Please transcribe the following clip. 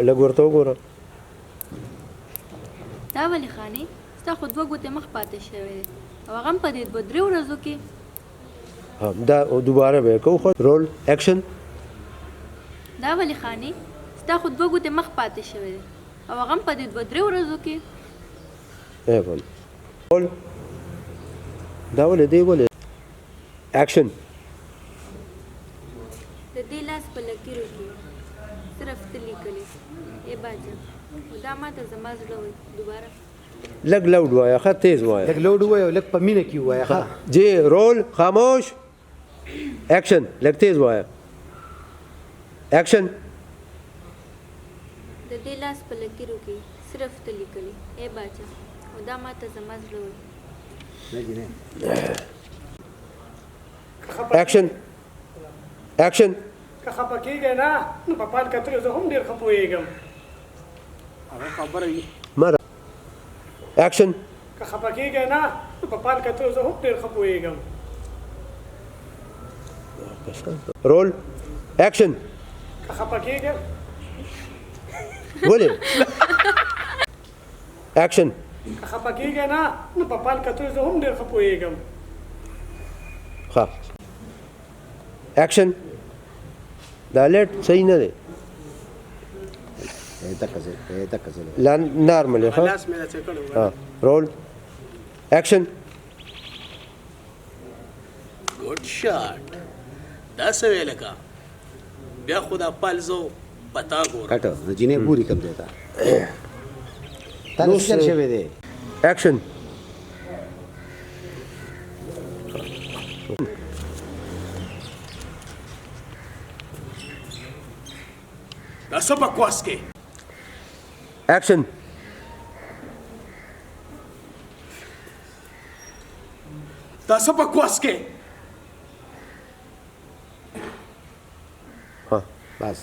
لږ ورته وګوره. دا ولې خاني ستا خو دوه ګوتې مخ پاتې شوی دی او هغه هم په دې دوه درې ورځو کې. دا دوباره به یې کوو. خو رول اکشن. دا ولې خاني ستا خو دوه ګوتې مخ پاتې شوی دی او هغه هم په دې دوه درې ورځو کې. رول دا ولې دی ولې اکشن. د دې لاس په لکیرو کې صرف ته لیکلې ای باجه خو دا ماته زما زړه وایي. دوباره لږ لوډ وایه ښه تیز وایه. لږ لوډ ووایه او لږ په مینه کې ووایه ښه. جی رول خاموش اکشن. لږ تیز وایه اکشن. د دې لاس په لکیرو کې صرف ته لیکلې ای باجه خو دا ماته زما زړه وایي. اکشن اکشن. که خفه کېږئ نه نو په پال کتلو زه هم ډېر ښه پوهېږم. هغه خبره وي. مره اکشن. که خفه کېږئ نه نو په پال کتلو زه هم ډېر ښه پوهېږم. رول اکشن. که خفه کېږئ ولې اکشن. که خفه کېږئ نه نو په پال کتلو زه هم ډېر ښه پوهېږم. ښه اکشن. دا لیټ صحیح نه دی. نارمل ښه. رول اکشن. ګوډ شاټ. دا څه ویل کا بیا خو دا پالزو پتا ګوره. کټه د جینې پوری کم دی تا. تاسو څه شوی دی. اکشن. دا څه بکواس کې اکشن. دا څه بکواس کې ها بس